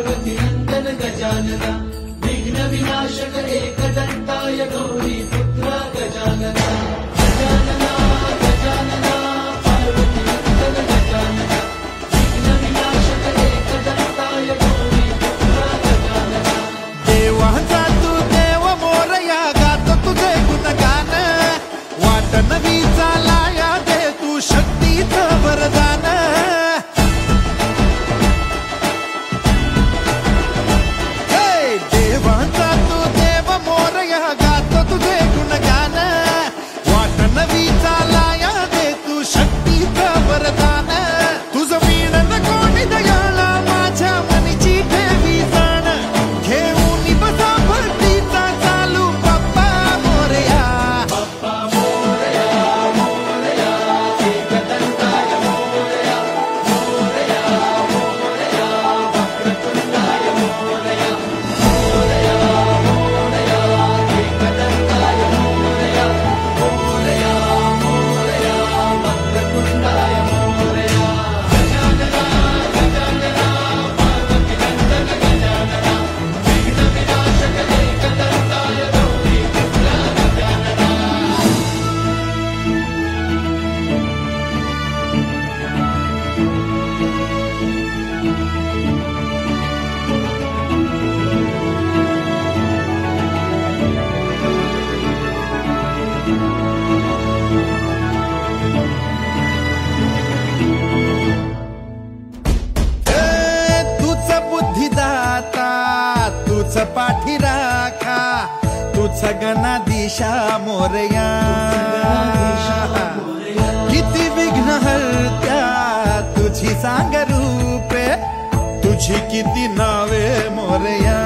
पार्वती नंदन गजानना विघ्न विनाशक एकदंताय गौरी पुत्र गजानना गजानना गजानना पार्वती नंदन गजानना विघ्न विनाशक एकदंताय गौरी पुत्र गजानना देवाचा तू देव मोरया गातो तुझे गुणगान वाट नवी चालाया दे तू शक्तीचं वरदान देवाचा तू देव मोरया गातो तुझे गुणगान वाट नवी चालाया दे तू शक्तीचं वरदान तुझं वीण कोणी दयाळा माझ्या मनीची ठेवी जाण घेऊन बसा भक्तीचा चालू बाप्पा मोरया बाप्पा मोरया मोरया एकदंताय मोरया मोरया मोरया वक्रतुंडाय मोरया मोरया मोरया एकदंताय मोरया मोरया मोरया वक्रतुंडाय मोरया गजानना गजानना पार्वती नंदन गजानना विघ्न विनाशक एकदंताय गौरी पुत्र गजानना तूच बुद्धिदाता तूच पाठी राखा तूच गणाधीशा मोरया किती विघ्न हरत्या तुझी सांग रूपे तुझी किती नावे मोरया